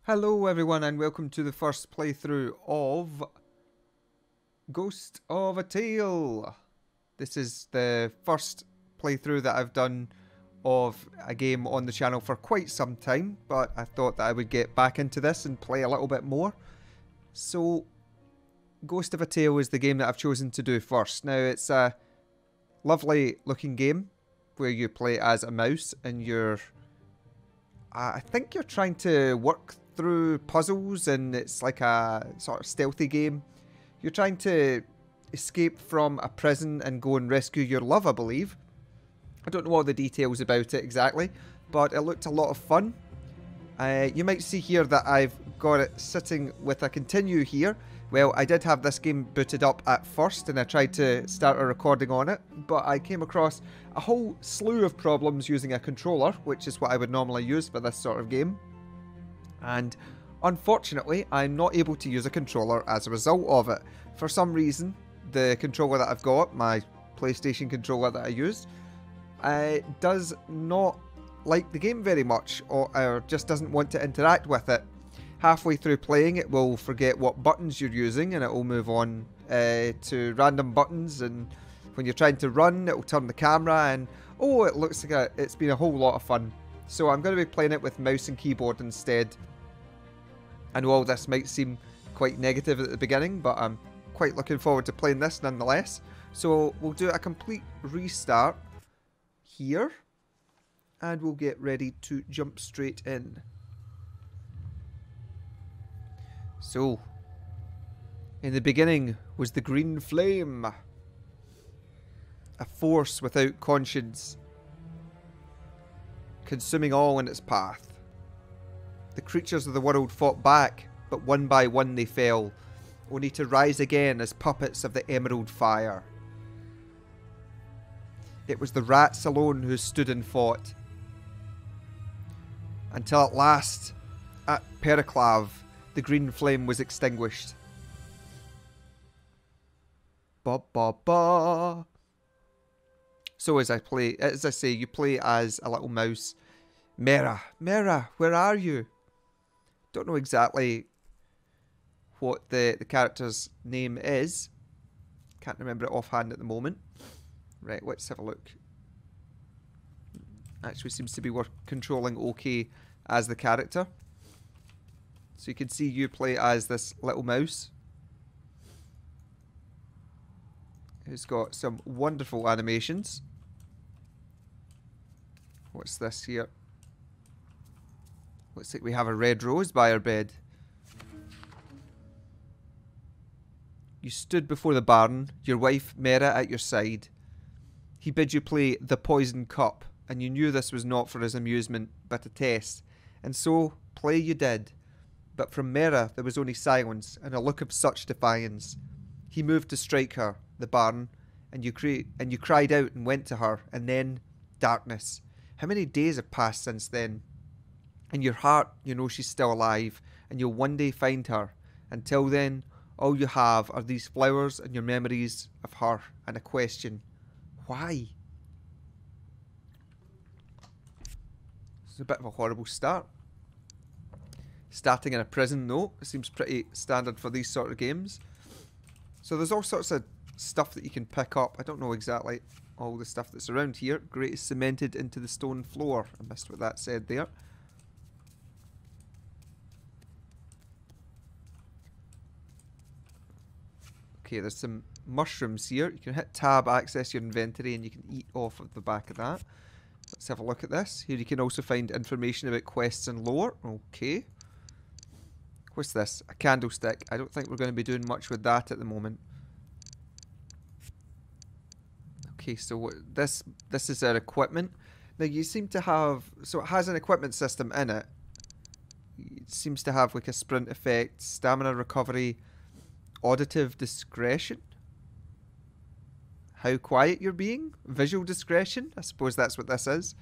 Hello everyone and welcome to the first playthrough of Ghost of a Tale. This is the first playthrough that I've done of a game on the channel for quite some time, but I thought that I would get back into this and play a little bit more. So Ghost of a Tale is the game that I've chosen to do first. Now it's a lovely looking game where you play as a mouse and I think you're trying to work through puzzles, and it's like a sort of stealthy game. You're trying to escape from a prison and go and rescue your love, I believe. I don't know all the details about it exactly, but it looked a lot of fun. You might see here that I've got it sitting with a continue here. Well, I did have this game booted up at first and I tried to start a recording on it, but I came across a whole slew of problems using a controller, which is what I would normally use for this sort of game. And unfortunately, I'm not able to use a controller as a result of it. For some reason, the controller that I've got, my PlayStation controller that I used, does not like the game very much, or just doesn't want to interact with it. Halfway through playing, it will forget what buttons you're using and it will move on to random buttons, and when you're trying to run, it will turn the camera, and oh, it looks like it's been a whole lot of fun. So I'm going to be playing it with mouse and keyboard instead. I know all this might seem quite negative at the beginning, but I'm quite looking forward to playing this nonetheless. So we'll do a complete restart here, and we'll get ready to jump straight in. So, in the beginning was the green flame, a force without conscience, consuming all in its path. The creatures of the world fought back, but one by one they fell, only to rise again as puppets of the emerald fire. It was the rats alone who stood and fought, until at last, at Periclav, the green flame was extinguished. Ba ba ba. So as I say, you play as a little mouse. Mera, Mera, where are you? Don't know exactly what the character's name is. Can't remember it offhand at the moment. Right, let's have a look. Actually seems to be we're controlling okay as the character. So you can see you play as this little mouse who's got some wonderful animations. What's this here? Looks like we have a red rose by our bed. You stood before the baron, your wife Mera at your side. He bid you play the poison cup, and you knew this was not for his amusement, but a test. And so, play you did. But from Mera there was only silence, and a look of such defiance. He moved to strike her, the baron, and you cried out and went to her, and then darkness. How many days have passed since then? In your heart, you know she's still alive, and you'll one day find her. Until then, all you have are these flowers and your memories of her, and a question. Why? It's a bit of a horrible start. Starting in a prison, though. It seems pretty standard for these sort of games. So there's all sorts of stuff that you can pick up. I don't know exactly all the stuff that's around here. Grate is cemented into the stone floor. I missed what that said there. Okay, there's some mushrooms here. You can hit tab, access your inventory, and you can eat off of the back of that. Let's have a look at this. Here you can also find information about quests and lore. Okay. What's this? A candlestick. I don't think we're going to be doing much with that at the moment. Okay, so this is our equipment. Now you seem to have, so it has an equipment system in it. It seems to have like a sprint effect, stamina recovery, auditive discretion. How quiet you're being? Visual discretion? I suppose that's what this is.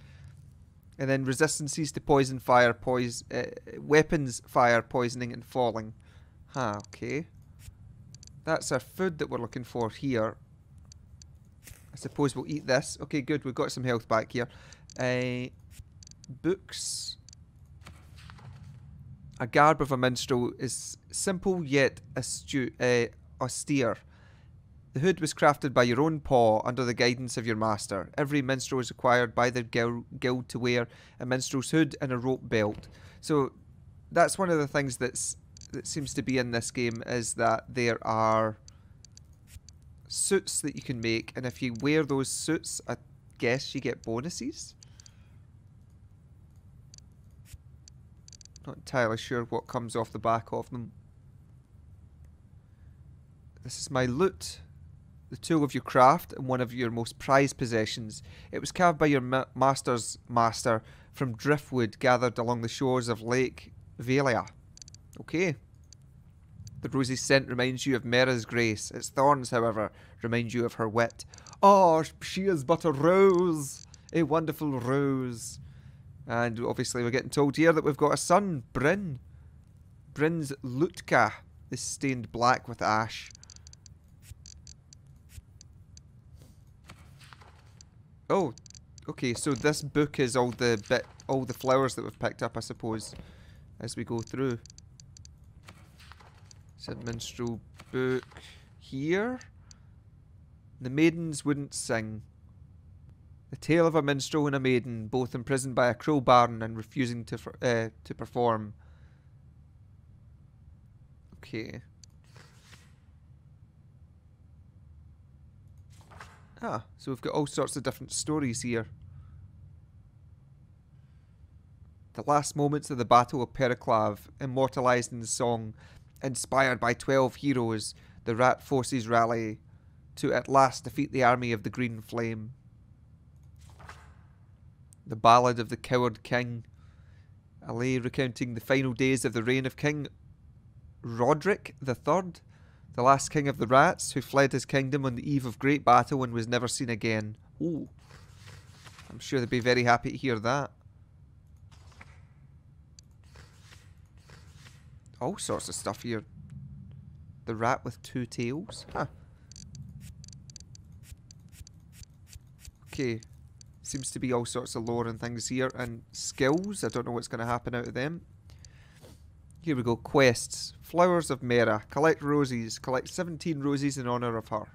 And then resistances to poison, fire, weapons, fire, poisoning, and falling. Okay. That's our food that we're looking for here. I suppose we'll eat this. Okay, good. We've got some health back here. Books. A garb of a minstrel is simple yet austere. The hood was crafted by your own paw under the guidance of your master. Every minstrel is required by their guild to wear a minstrel's hood and a rope belt. So that's one of the things that seems to be in this game, is that there are suits that you can make, and if you wear those suits, I guess you get bonuses. Not entirely sure what comes off the back of them. This is my loot. The tool of your craft and one of your most prized possessions. It was carved by your master's master from driftwood gathered along the shores of Lake Velia. Okay. The rosy scent reminds you of Mera's grace. Its thorns, however, remind you of her wit. Oh, she is but a rose. A wonderful rose. And obviously we're getting told here that we've got a son, Bryn. Bryn's Lutka is stained black with ash. Oh, okay, so this book is all the flowers that we've picked up, I suppose, as we go through. It's a minstrel book here. The maidens wouldn't sing. The tale of a minstrel and a maiden, both imprisoned by a cruel baron and refusing to perform. Okay. Ah, so we've got all sorts of different stories here. The last moments of the Battle of Periclav, immortalised in the song, inspired by 12 heroes, the rat forces rally to at last defeat the army of the Green Flame. The Ballad of the Coward King, a lay recounting the final days of the reign of King Roderick III, the last king of the rats, who fled his kingdom on the eve of great battle and was never seen again. Oh, I'm sure they'd be very happy to hear that. All sorts of stuff here. The rat with two tails. Huh. Okay. Seems to be all sorts of lore and things here. And skills. I don't know what's going to happen out of them. Here we go. Quests. Flowers of Mera. Collect roses. Collect 17 roses in honour of her.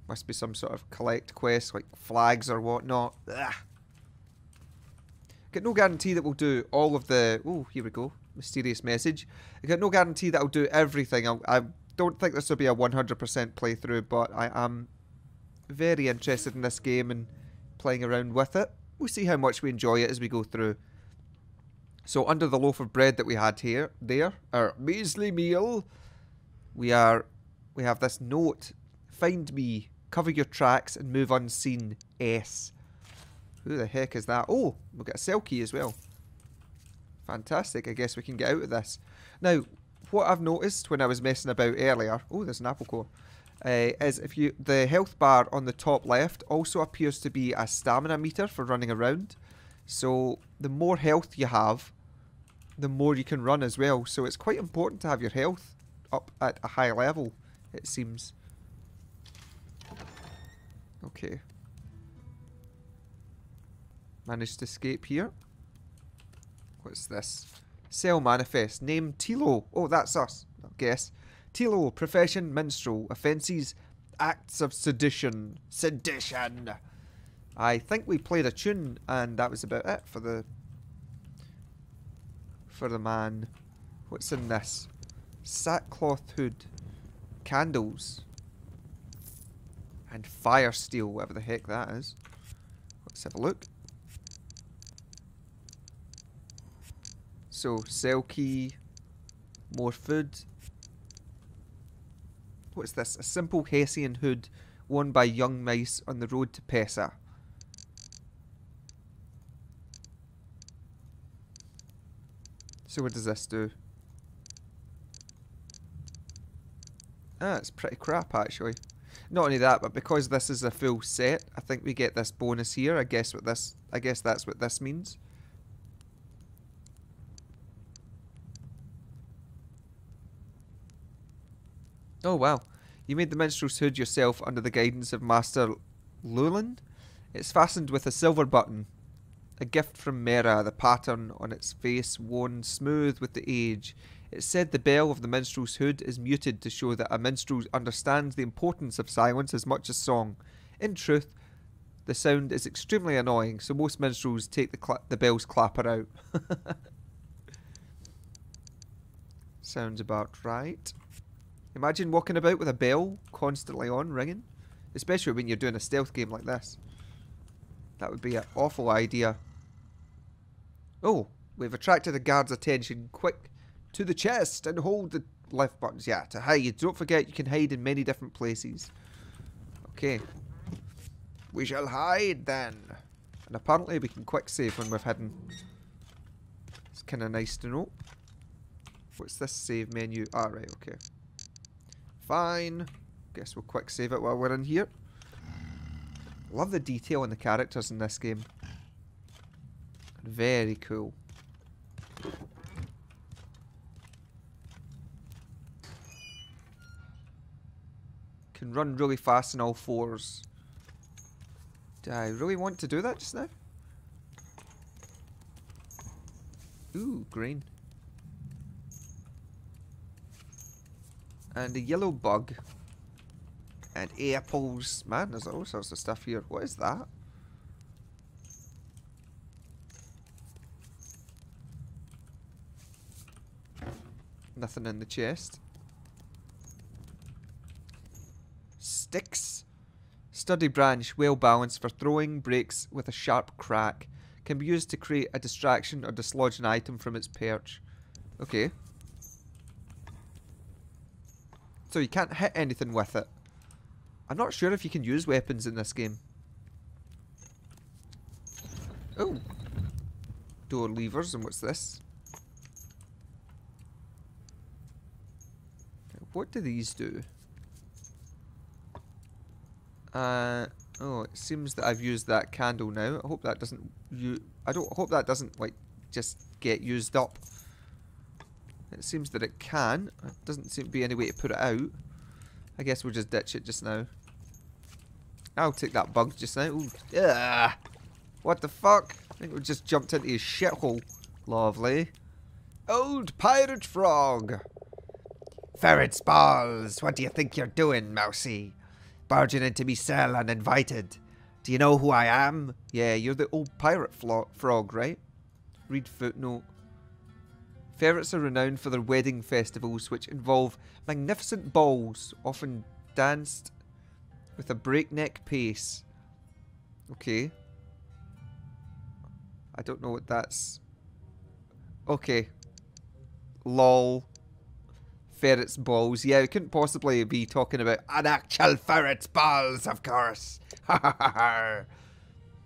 Must be some sort of collect quest, like flags or whatnot. Ugh. Got no guarantee that we'll do all of the... Oh, here we go. Mysterious message. I got no guarantee that I'll do everything. I don't think this will be a 100% playthrough, but I am very interested in this game and playing around with it. We'll see how much we enjoy it as we go through. So under the loaf of bread that we had there, our measly meal, we have this note. Find me, cover your tracks and move unseen. S. Who the heck is that? Oh, we've got a cell key as well. Fantastic. I guess we can get out of this. Now, what I've noticed when I was messing about earlier, oh, there's an apple core, is if the health bar on the top left also appears to be a stamina meter for running around. So the more health you have, the more you can run as well. So it's quite important to have your health up at a high level, it seems. Okay. Managed to escape here. What's this? Cell manifest. Name Tilo. Oh, that's us, I guess. Tilo, profession, minstrel. Offences, acts of sedition. Sedition! I think we played a tune and that was about it for the man. What's in this? Sackcloth hood. Candles. And fire steel, whatever the heck that is. Let's have a look. So, cell key, more food. What's this? A simple Hessian hood worn by young mice on the road to Pesa. So what does this do? Ah, it's pretty crap actually. Not only that, but because this is a full set, I think we get this bonus here. I guess that's what this means. Oh wow, you made the minstrel's hood yourself under the guidance of Master Llewellyn. It's fastened with a silver button. A gift from Mera, the pattern on its face worn smooth with the age. It said the bell of the minstrel's hood is muted to show that a minstrel understands the importance of silence as much as song. In truth, the sound is extremely annoying, so most minstrels take the bell's clapper out. Sounds about right. Imagine walking about with a bell constantly on, ringing. Especially when you're doing a stealth game like this. That would be an awful idea. Oh, we've attracted a guard's attention. Quick, to the chest and hold the left buttons. Yeah, to hide. Don't forget you can hide in many different places. Okay. We shall hide then. And apparently we can quick save when we've hidden. It's kind of nice to know. What's this save menu? Ah, right, okay. Fine. Guess we'll quick save it while we're in here. Love the detail in the characters in this game. Very cool. Can run really fast on all fours. Do I really want to do that just now? Ooh, green. And a yellow bug. And apples. Man, there's all sorts of stuff here. What is that? Nothing in the chest. Sticks. Sturdy branch, well balanced for throwing, breaks with a sharp crack. Can be used to create a distraction or dislodge an item from its perch. Okay. So you can't hit anything with it. I'm not sure if you can use weapons in this game. Oh. Door levers, and what's this? What do these do? Oh, it seems that I've used that candle now. I hope that doesn't hope that doesn't like just get used up. It seems that it can. It doesn't seem to be any way to put it out. I guess we'll just ditch it just now. I'll take that bug just now. Ooh. Ugh. What the fuck? I think we just jumped into his shithole. Lovely. Old pirate frog. Ferret's balls. What do you think you're doing, Mousy? Barging into me cell uninvited. Do you know who I am? Yeah, you're the old pirate frog, right? Read footnote. Ferrets are renowned for their wedding festivals, which involve magnificent balls, often danced with a breakneck pace. Okay. I don't know what that's. Okay. Lol. Ferret's balls. Yeah, we couldn't possibly be talking about an actual ferret's balls, of course. Ha ha ha ha.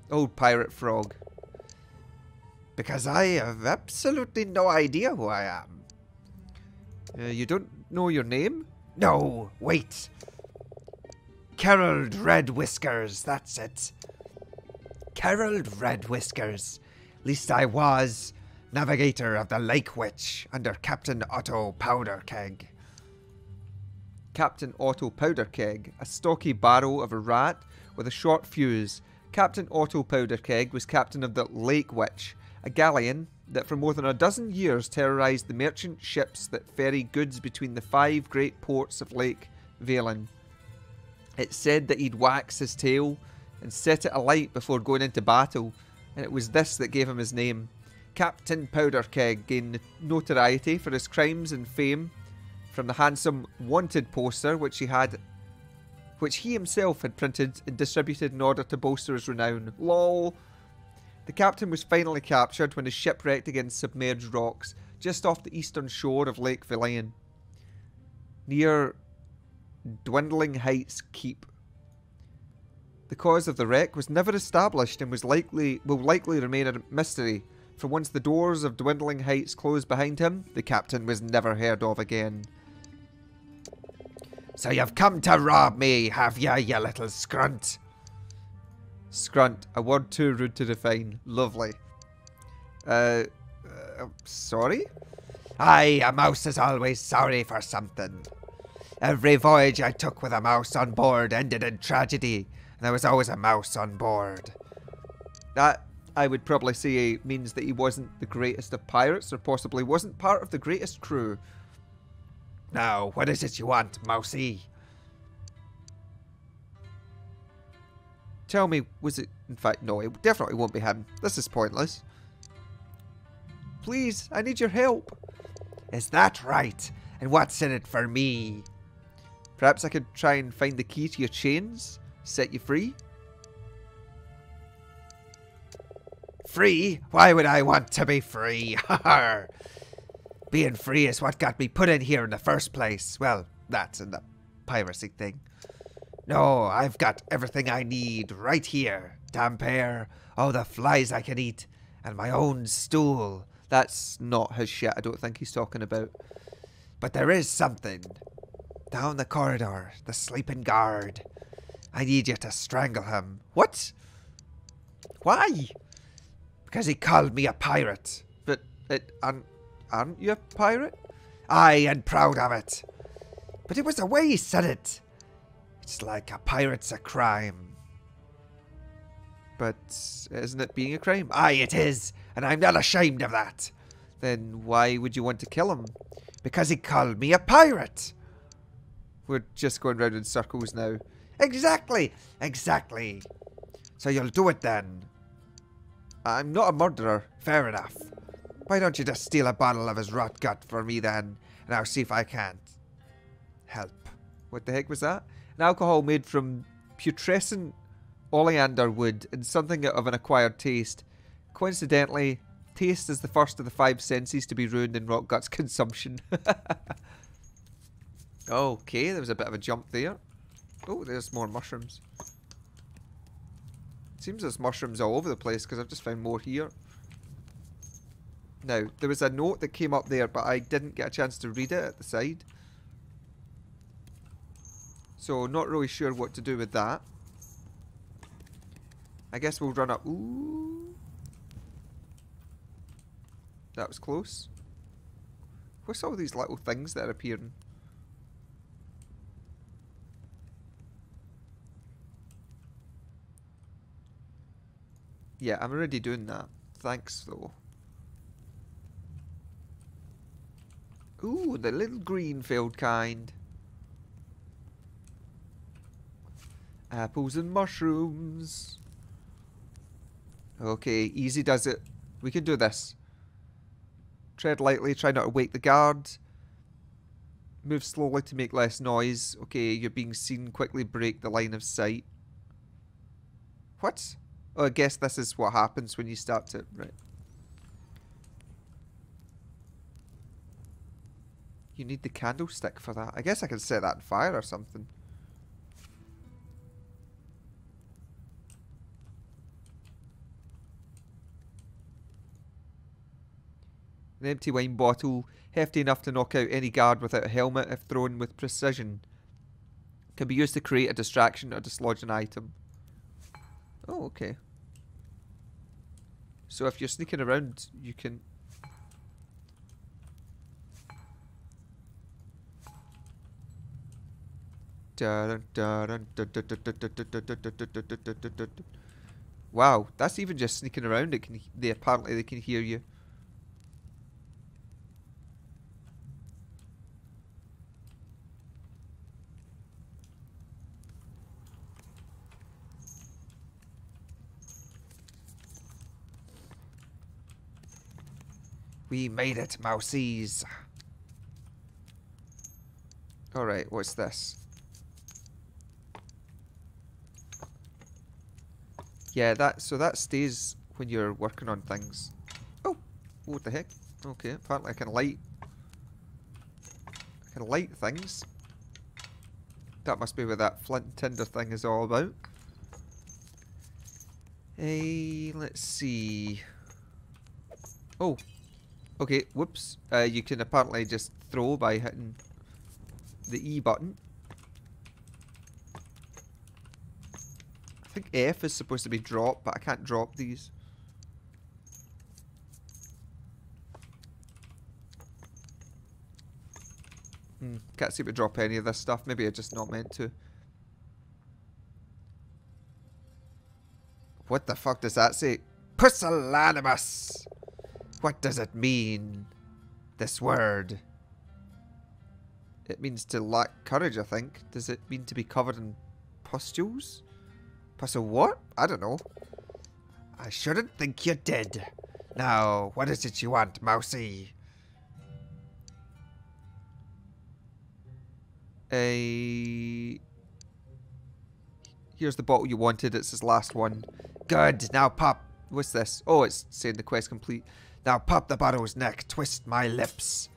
Old pirate frog. Because I have absolutely no idea who I am. You don't know your name? No, wait. Gerald Red Whiskers, that's it. Gerald Red Whiskers. Least I was navigator of the Lake Witch under Captain Otto Powderkeg. Captain Otto Powderkeg, a stocky barrel of a rat with a short fuse. Captain Otto Powderkeg was captain of the Lake Witch, a galleon that for more than a dozen years terrorised the merchant ships that ferry goods between the 5 great ports of Lake Valen. It said that he'd wax his tail and set it alight before going into battle, and it was this that gave him his name. Captain Powderkeg gained notoriety for his crimes and fame from the handsome wanted poster which he himself had printed and distributed in order to bolster his renown. LOL. The captain was finally captured when his ship wrecked against submerged rocks just off the eastern shore of Lake Villain, near Dwindling Heights Keep. The cause of the wreck was never established and will likely remain a mystery, for once the doors of Dwindling Heights closed behind him, the captain was never heard of again. So you've come to rob me, have ya, you little scrunt? Scrunt, a word too rude to define. Lovely. Sorry? Aye, a mouse is always sorry for something. Every voyage I took with a mouse on board ended in tragedy, and there was always a mouse on board. I would probably say means that he wasn't the greatest of pirates, or possibly wasn't part of the greatest crew. Now, what is it you want, Mousy? Tell me, was it... In fact, no, it definitely won't be him. This is pointless. Please, I need your help. Is that right? And what's in it for me? Perhaps I could try and find the key to your chains? Set you free? Free? Why would I want to be free? Being free is what got me put in here in the first place. Well, that's in the piracy thing. No, I've got everything I need right here. Damp air, all the flies I can eat, and my own stool. That's not his shit, I don't think he's talking about. But there is something. Down the corridor, the sleeping guard. I need you to strangle him. What? Why? Because he called me a pirate. But aren't you a pirate? Aye, and proud of it. But it was the way he said it. It's like a pirate's a crime. But isn't it being a crime? Aye, it is. And I'm not ashamed of that. Then why would you want to kill him? Because he called me a pirate. We're just going round in circles now. Exactly. Exactly. So you'll do it then. I'm not a murderer. Fair enough. Why don't you just steal a bottle of his rot gut for me then, and I'll see if I can't help. What the heck was that? An alcohol made from putrescent oleander wood and something of an acquired taste. Coincidentally, taste is the first of the 5 senses to be ruined in rot gut's consumption. Okay, there was a bit of a jump there. Oh, there's more mushrooms. Seems there's mushrooms all over the place because I've just found more here. Now, there was a note that came up there, but I didn't get a chance to read it at the side. So, not really sure what to do with that. I guess we'll run up. Ooh. That was close. What's all these little things that are appearing? Yeah, I'm already doing that. Thanks, though. Ooh, the little green-filled kind. Apples and mushrooms. Okay, easy does it. We can do this. Tread lightly, try not to wake the guard. Move slowly to make less noise. Okay, you're being seen. Quickly break the line of sight. What? Oh, I guess this is what happens when you start to... Right. You need the candlestick for that. I guess I can set that on fire or something. An empty wine bottle, hefty enough to knock out any guard without a helmet if thrown with precision. Can be used to create a distraction or dislodge an item. Oh, okay. So if you're sneaking around, you can... Wow, that's even just sneaking around. It can. Apparently they can hear you. We made it, mousies. Alright, what's this? Yeah, that stays when you're working on things. Oh, what the heck? Okay, apparently I can light things. That must be what that flint and tinder thing is all about. Hey, let's see. Oh, okay, whoops. You can apparently just throw by hitting the E button. I think F is supposed to be drop, but I can't drop these. Can't seem to drop any of this stuff. Maybe I'm just not meant to. What the fuck does that say? Pusillanimous. What does it mean? This word. It means to lack courage, I think. Does it mean to be covered in pustules? Puzzle what? I don't know. I shouldn't think you did. Now, what is it you want, Mousy? Here's the bottle you wanted. It's his last one. Good. Now pop. What's this? Oh, it's saying the quest complete. Now pop the bottle's neck. Twist my lips.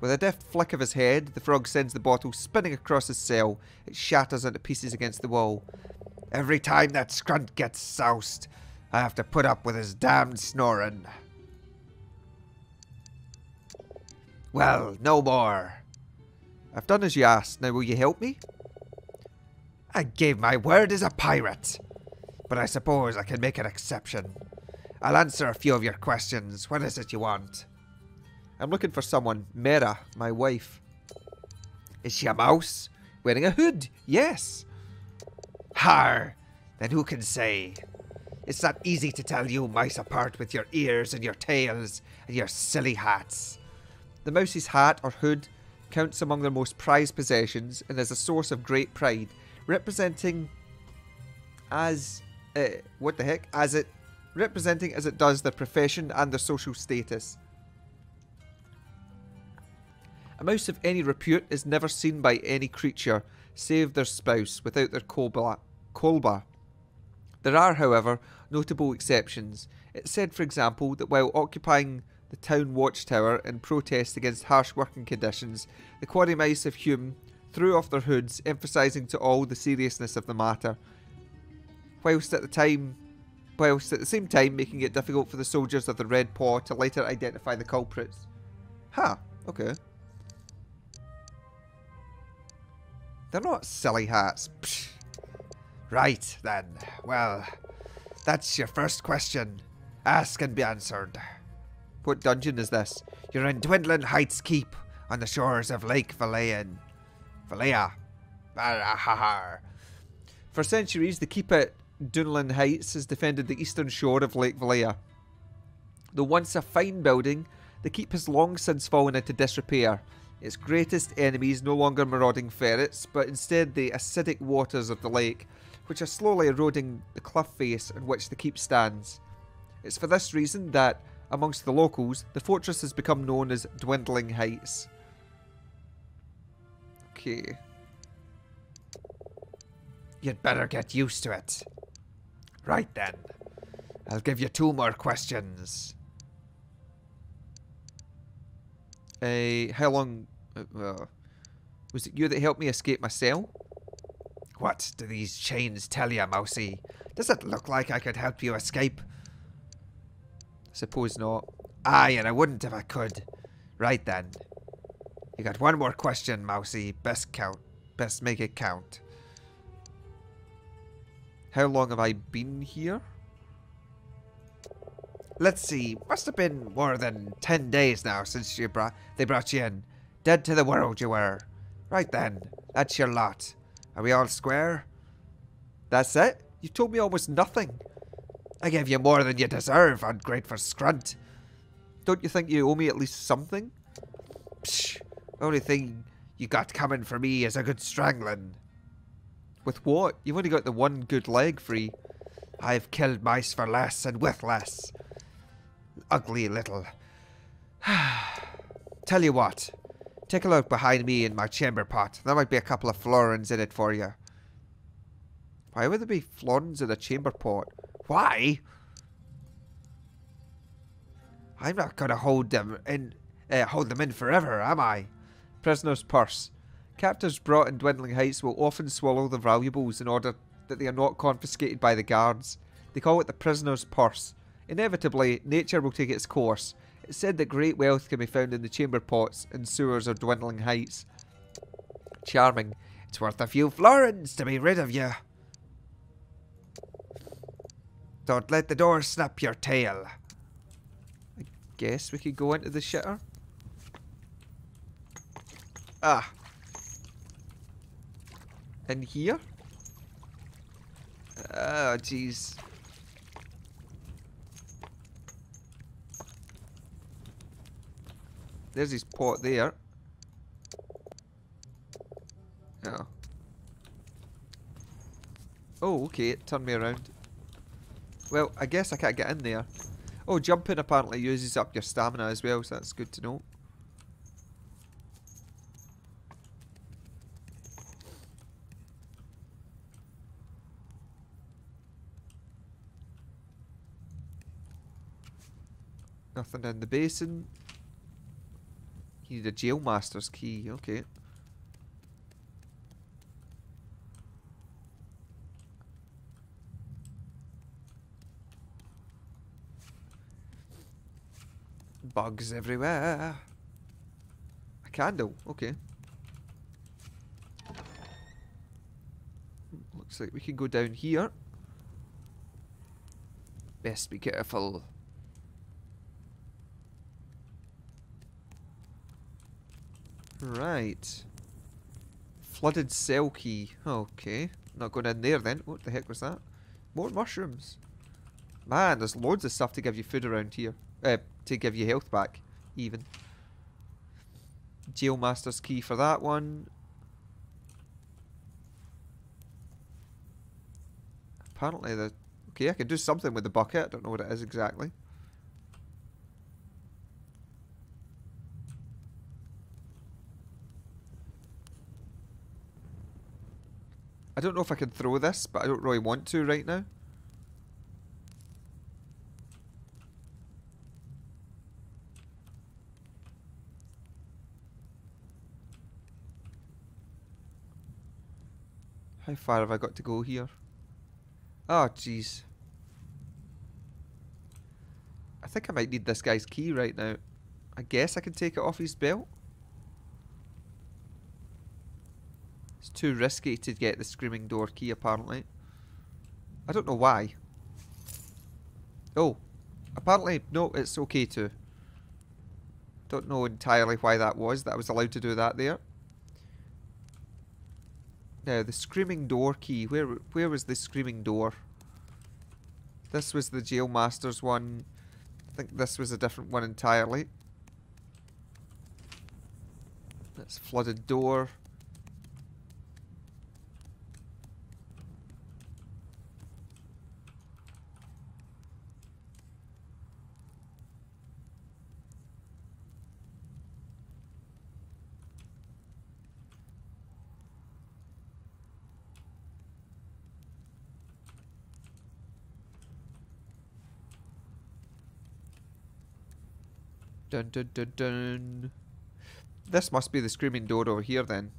With a deft flick of his head, the frog sends the bottle spinning across his cell. It shatters into pieces against the wall. Every time that scrunt gets soused, I have to put up with his damned snoring. Well, no more. I've done as you asked. Now will you help me? I gave my word as a pirate, but I suppose I can make an exception. I'll answer a few of your questions. What is it you want? I'm looking for someone. Mera, my wife. Is she a mouse? Wearing a hood? Yes. Har! Then who can say? It's not easy to tell you mice apart with your ears and your tails and your silly hats. The mouse's hat or hood counts among their most prized possessions and is a source of great pride, representing as representing as it does their profession and their social status. A mouse of any repute is never seen by any creature, save their spouse, without their kolba. There are, however, notable exceptions. It's said, for example, that while occupying the town watchtower in protest against harsh working conditions, the quarry mice of Hume threw off their hoods, emphasising to all the seriousness of the matter, whilst at the same time making it difficult for the soldiers of the Red Paw to later identify the culprits. Huh, okay. They're not silly hats. Psh. Right, then. Well, that's your first question. Ask and be answered. What dungeon is this? You're in Dwindling Heights Keep, on the shores of Lake Valea. For centuries, the keep at Dwindling Heights has defended the eastern shore of Lake Valea. Though once a fine building, the keep has long since fallen into disrepair. Its greatest enemies no longer marauding ferrets, but instead the acidic waters of the lake, which are slowly eroding the cliff face on which the keep stands. It's for this reason that, amongst the locals, the fortress has become known as Dwindling Heights. Okay. You'd better get used to it. Right then. I'll give you 2 more questions. How long... was it you that helped me escape my cell? What do these chains tell you, Mousy? Does it look like I could help you escape? Suppose not. Aye, and I wouldn't if I could. Right then. You got 1 more question, Mousy. Best make it count. How long have I been here? Let's see. Must have been more than 10 days now since they brought you in. Dead to the world you were. Right then. That's your lot. Are we all square? That's it? You told me almost nothing. I gave you more than you deserve, ungrateful scrunt. Don't you think you owe me at least something? Psh. Only thing you got coming for me is a good strangling. With what? You've only got the 1 good leg free. I've killed mice for less and with less. Ugly little. Tell you what. Take a look behind me in my chamber pot. There might be a couple of florins in it for you. Why would there be florins in a chamber pot? Why? I'm not gonna hold them in forever, am I? Prisoner's purse. Captives brought in Dwindling Heights will often swallow the valuables in order that they are not confiscated by the guards. They call it the prisoner's purse. Inevitably, nature will take its course. It's said that great wealth can be found in the chamber pots and sewers of Dwindling Heights. Charming. It's worth a few florins to be rid of you. Don't let the door snap your tail. I guess we could go into the shitter. Ah. In here? Oh, jeez. There's his pot there. Oh. Oh, okay, it turned me around. Well, I guess I can't get in there. Oh, jumping apparently uses up your stamina as well, so that's good to know. Nothing in the basin. You need a jail master's key, okay. Bugs everywhere. A candle, okay. Looks like we can go down here. Best be careful. Right. Flooded cell key. Okay. Not going in there then. What the heck was that? More mushrooms. Man, there's loads of stuff to give you food around here. To give you health back, even. Jail master's key for that one. Apparently the... Okay, I can do something with the bucket. I don't know what it is exactly. I don't know if I can throw this, but I don't really want to right now. How far have I got to go here? Oh, jeez. I think I might need this guy's key right now. I guess I can take it off his belt. It's too risky to get the screaming door key, apparently. I don't know why. Oh. Apparently, no, it's okay to. Don't know entirely why that was I was allowed to do that there. Now, the screaming door key. Where was the screaming door? This was the jail master's one. I think this was a different one entirely. That's flooded door. Dun dun dun dun. This must be the screaming door over here then.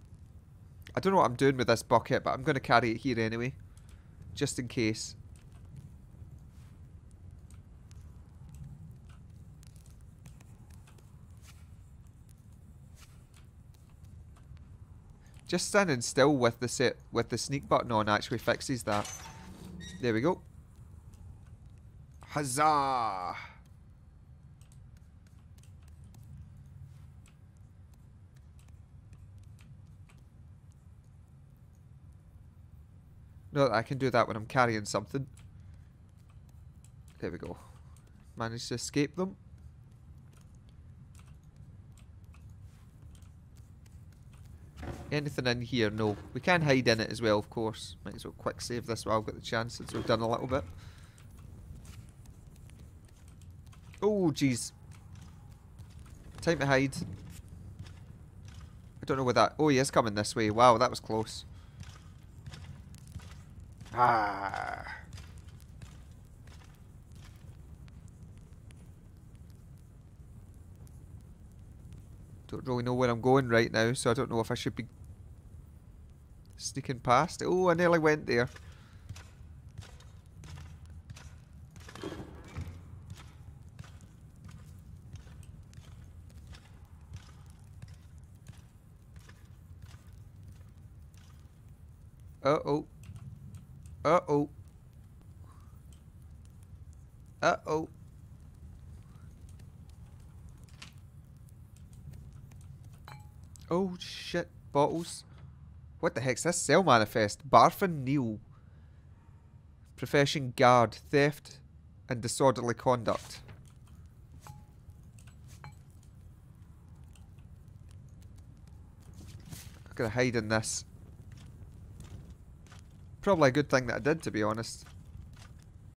I don't know what I'm doing with this bucket, but I'm going to carry it here anyway. Just in case. Just standing still with the sneak button on actually fixes that. There we go. Huzzah! No, I can do that when I'm carrying something. There we go. Managed to escape them. Anything in here? No. We can hide in it as well, of course. Might as well quick save this while I've got the chance since we've done a little bit. Oh, jeez. Time to hide. I don't know where that... Oh, he is coming this way. Wow, that was close. Ah. Don't really know where I'm going right now, so I don't know if I should be sneaking past. Oh, I nearly went there. Uh-oh. Uh-oh. Uh-oh. Oh, shit. Bottles. What the heck's this? Cell manifest. Barfin Neil. Profession guard. Theft and disorderly conduct. Gonna hide in this. Probably a good thing that I did, to be honest.